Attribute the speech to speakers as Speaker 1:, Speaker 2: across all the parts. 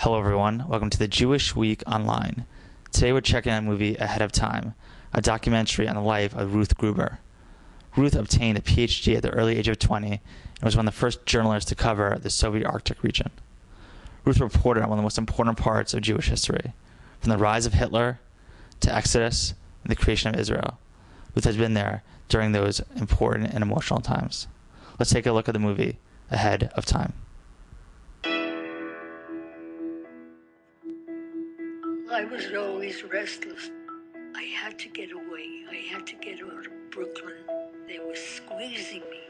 Speaker 1: Hello everyone, welcome to the Jewish Week Online. Today we're checking out a movie Ahead of Time, a documentary on the life of Ruth Gruber. Ruth obtained a PhD at the early age of 20 and was one of the first journalists to cover the Soviet Arctic region. Ruth reported on one of the most important parts of Jewish history, from the rise of Hitler to Exodus and the creation of Israel. Ruth has been there during those important and emotional times. Let's take a look at the movie Ahead of Time.
Speaker 2: I was always restless. I had to get away. I had to get out of Brooklyn. They were squeezing me.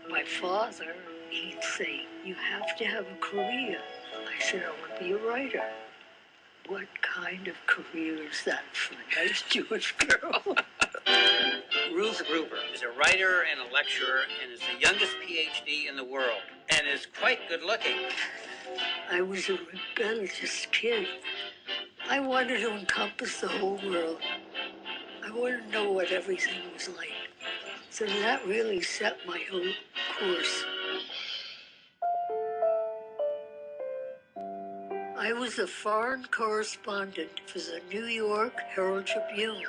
Speaker 2: My father, he'd say, "You have to have a career." I said, "I want to be a writer." What kind of career is that for a nice Jewish girl?
Speaker 3: Ruth Gruber is a writer and a lecturer and is the youngest PhD in the world and is quite good looking.
Speaker 2: I was a rebellious kid. I wanted to encompass the whole world. I wanted to know what everything was like. So that really set my whole course. I was a foreign correspondent for the New York Herald Tribune.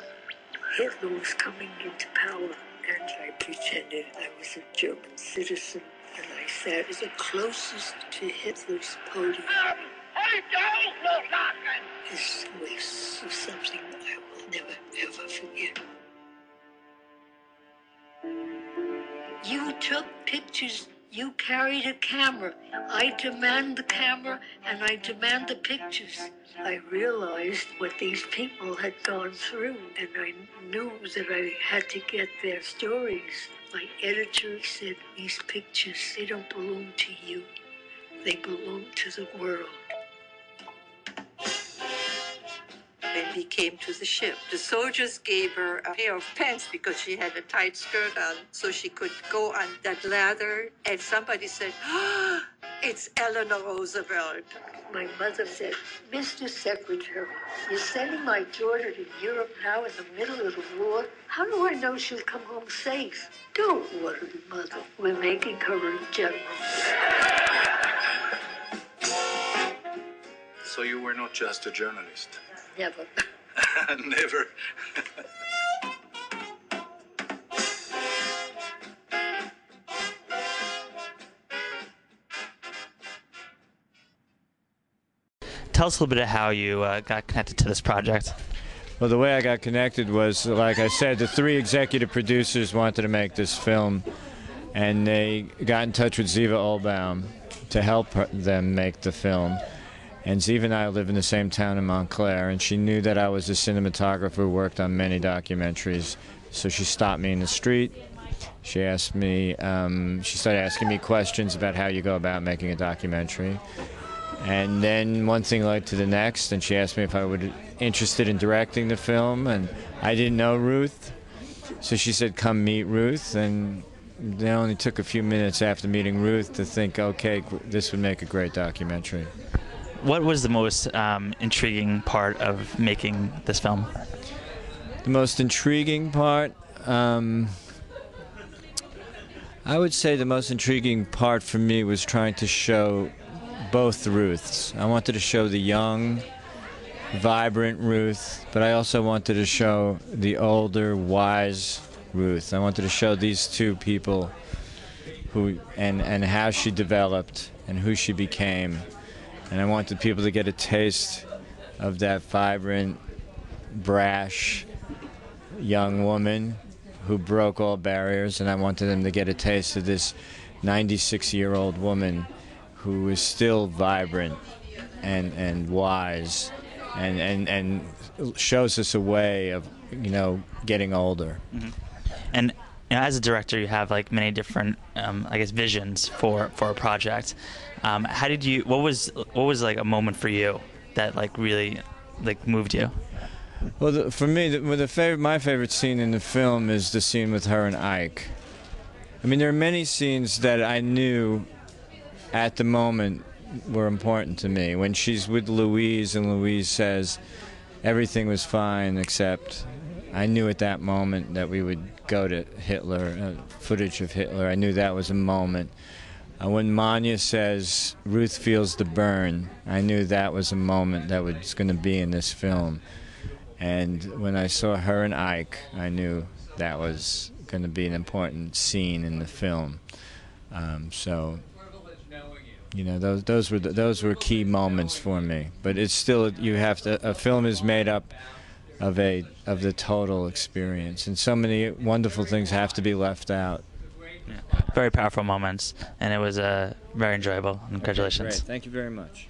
Speaker 2: Hitler was coming into power, and I pretended I was a German citizen, and I sat the closest to Hitler's podium. This was something I will never, ever forget. You took pictures. You carried a camera. I demand the camera, and I demand the pictures. I realized what these people had gone through, and I knew that I had to get their stories. My editor said, "These pictures, they don't belong to you. They belong to the world."
Speaker 4: When we came to the ship, the soldiers gave her a pair of pants because she had a tight skirt on, so she could go on that ladder. And somebody said, "Oh, it's Eleanor Roosevelt."
Speaker 2: My mother said, "Mr. Secretary, you're sending my daughter to Europe now in the middle of the war. How do I know she'll come home safe?" "Don't worry, Mother. We're making her a general."
Speaker 5: So you were not just a journalist?
Speaker 2: Never.
Speaker 5: Never.
Speaker 1: Tell us a little bit of how you got connected to this project.
Speaker 6: Well, the way I got connected was, like I said, the three executive producers wanted to make this film, and they got in touch with Ziva Olbaum to help them make the film. And Ziva and I live in the same town in Montclair, and she knew that I was a cinematographer who worked on many documentaries. So she stopped me in the street. She asked me, she started asking me questions about how you go about making a documentary. And then one thing led to the next, and she asked me if I would interested in directing the film, and I didn't know Ruth. So she said, "Come meet Ruth," and it only took a few minutes after meeting Ruth to think, okay, this would make a great documentary.
Speaker 1: What was the most intriguing part of making this film?
Speaker 6: The most intriguing part, I would say the most intriguing part for me was trying to show both Ruths. I wanted to show the young, vibrant Ruth, but I also wanted to show the older, wise Ruth. I wanted to show these two people who and how she developed and who she became. And I wanted people to get a taste of that vibrant, brash young woman who broke all barriers, and I wanted them to get a taste of this 96-year-old woman who is still vibrant and wise and shows us a way of, getting older.
Speaker 1: Mm-hmm. And as a director, you have like many different, visions for a project. How did you? What was like a moment for you that like really like moved you?
Speaker 6: Well, for me, my favorite scene in the film is the scene with her and Ike. I mean, there are many scenes that I knew at the moment were important to me. When she's with Louise and Louise says everything was fine except, I knew at that moment that we would go to Hitler, footage of Hitler. I knew that was a moment. When Manya says, Ruth feels the burn, I knew that was a moment that was going to be in this film. And when I saw her and Ike, I knew that was going to be an important scene in the film. So, you know, those were key moments for me. But it's still, you have to. A film is made up of the total experience, and so many wonderful things have to be left out.
Speaker 1: Yeah. Very powerful moments, and it was very enjoyable. Congratulations.
Speaker 6: Great. Thank you very much.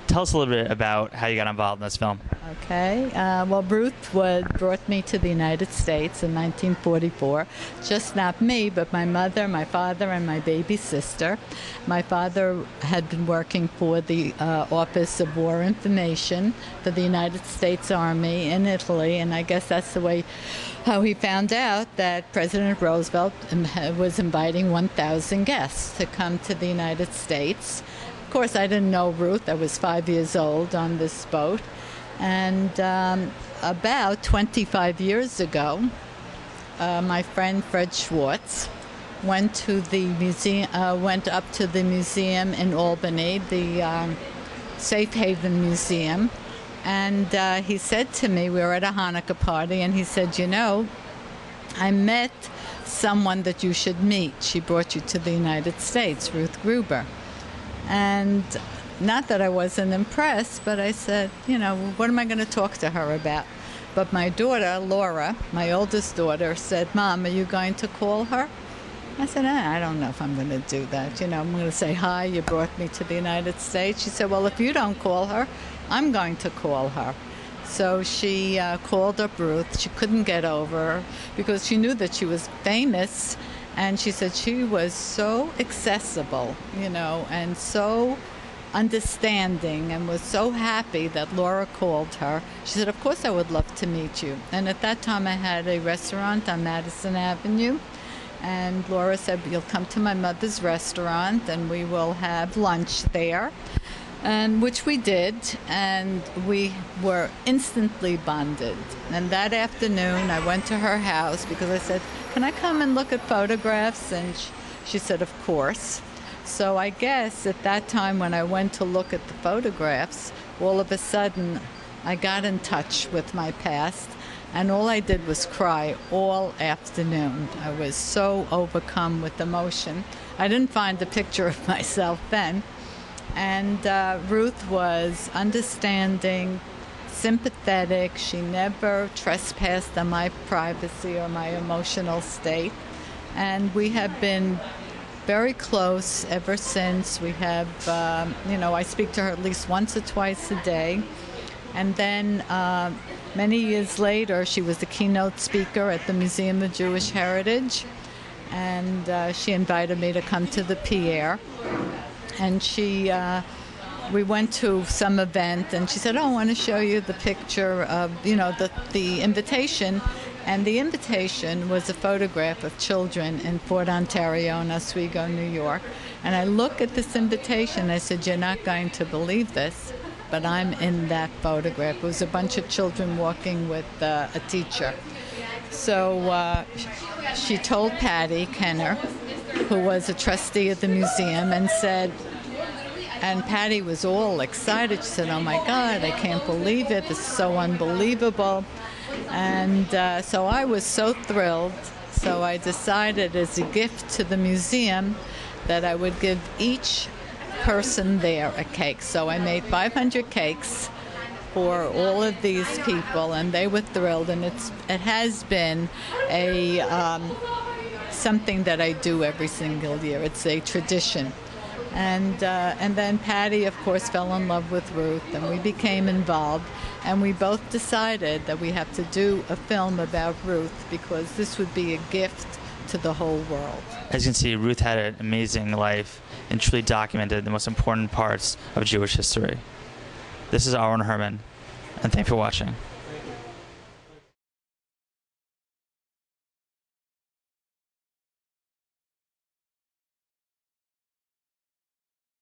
Speaker 1: Tell us a little bit about how you got involved in this film.
Speaker 7: Okay. Well, Ruth brought me to the United States in 1944. Just not me, but my mother, my father, and my baby sister. My father had been working for the Office of War Information for the United States Army in Italy, and I guess that's the way how he found out that President Roosevelt was inviting 1,000 guests to come to the United States. Of course, I didn't know Ruth. I was 5 years old on this boat. And about 25 years ago, my friend Fred Schwartz went to the museum, went up to the museum in Albany, the Safe Haven Museum, and he said to me, we were at a Hanukkah party, and he said, you know, I met someone that you should meet. She brought you to the United States, Ruth Gruber. And not that I wasn't impressed, but I said, you know, what am I going to talk to her about? But my daughter, Laura, my oldest daughter, said, Mom, are you going to call her? I said, I don't know if I'm going to do that. You know, I'm going to say, hi, you brought me to the United States. She said, well, if you don't call her, I'm going to call her. So she called up Ruth. She couldn't get over her because she knew that she was famous. And she said she was so accessible, you know, and so understanding, and was so happy that Laura called her. She said, of course I would love to meet you. And at that time I had a restaurant on Madison Avenue. And Laura said, you'll come to my mother's restaurant and we will have lunch there. And which we did, and we were instantly bonded. And that afternoon, I went to her house because I said, can I come and look at photographs? And she said, of course. So I guess at that time when I went to look at the photographs, all of a sudden, I got in touch with my past, and all I did was cry all afternoon. I was so overcome with emotion. I didn't find a picture of myself then. And Ruth was understanding, sympathetic. She never trespassed on my privacy or my emotional state. And we have been very close ever since. We have, you know, I speak to her at least once or twice a day. And then many years later, she was the keynote speaker at the Museum of Jewish Heritage. And she invited me to come to the Pierre. And we went to some event, and she said, oh, I want to show you the picture of, you know, the invitation. And the invitation was a photograph of children in Fort Ontario in Oswego, New York. And I look at this invitation, I said, you're not going to believe this, but I'm in that photograph. It was a bunch of children walking with a teacher. So she told Patty Kenner, who was a trustee of the museum, and said, and Patty was all excited. She said, oh my God, I can't believe it. This is so unbelievable. And so I was so thrilled. So I decided as a gift to the museum that I would give each person there a cake. So I made 500 cakes for all of these people, and they were thrilled. And it has been a something that I do every single year. It's a tradition. And then Patty, of course, fell in love with Ruth, and we became involved. And we both decided that we have to do a film about Ruth because this would be a gift to the whole world.
Speaker 1: As you can see, Ruth had an amazing life and truly documented the most important parts of Jewish history. This is Aaron Herman, and thanks for watching.